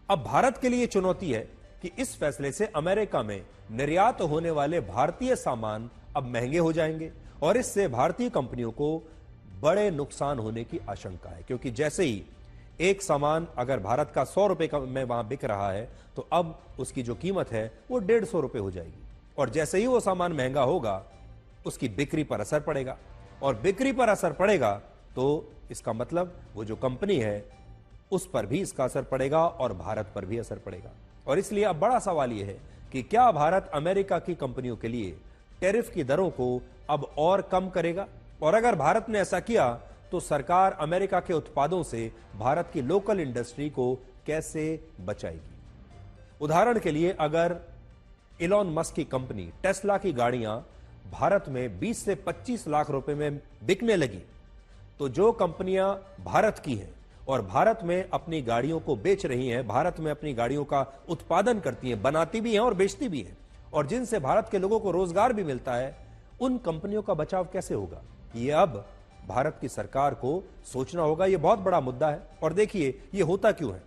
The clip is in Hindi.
अब भारत के लिए चुनौती है कि इस फैसले से अमेरिका में निर्यात होने वाले भारतीय सामान अब महंगे हो जाएंगे और इससे भारतीय कंपनियों को बड़े नुकसान होने की आशंका है, क्योंकि जैसे ही एक सामान अगर भारत का 100 रुपए में वहां बिक रहा है तो अब उसकी जो कीमत है वो 150 रुपए हो जाएगी और जैसे ही वो सामान महंगा होगा उसकी बिक्री पर असर पड़ेगा और बिक्री पर असर पड़ेगा तो इसका मतलब वो जो कंपनी है उस पर भी इसका असर पड़ेगा और भारत पर भी असर पड़ेगा। और इसलिए अब बड़ा सवाल यह है कि क्या भारत अमेरिका की कंपनियों के लिए टैरिफ की दरों को अब और कम करेगा, और अगर भारत ने ऐसा किया तो सरकार अमेरिका के उत्पादों से भारत की लोकल इंडस्ट्री को कैसे बचाएगी। उदाहरण के लिए अगर इलॉन मस्क की कंपनी टेस्ला की गाड़ियां भारत में 20 से 25 लाख रुपए में बिकने लगी तो जो कंपनियां भारत की हैं और भारत में अपनी गाड़ियों को बेच रही हैं, भारत में अपनी गाड़ियों का उत्पादन करती हैं, बनाती भी हैं और बेचती भी हैं और जिनसे भारत के लोगों को रोजगार भी मिलता है, उन कंपनियों का बचाव कैसे होगा, ये अब भारत की सरकार को सोचना होगा। यह बहुत बड़ा मुद्दा है और देखिए ये होता क्यों है।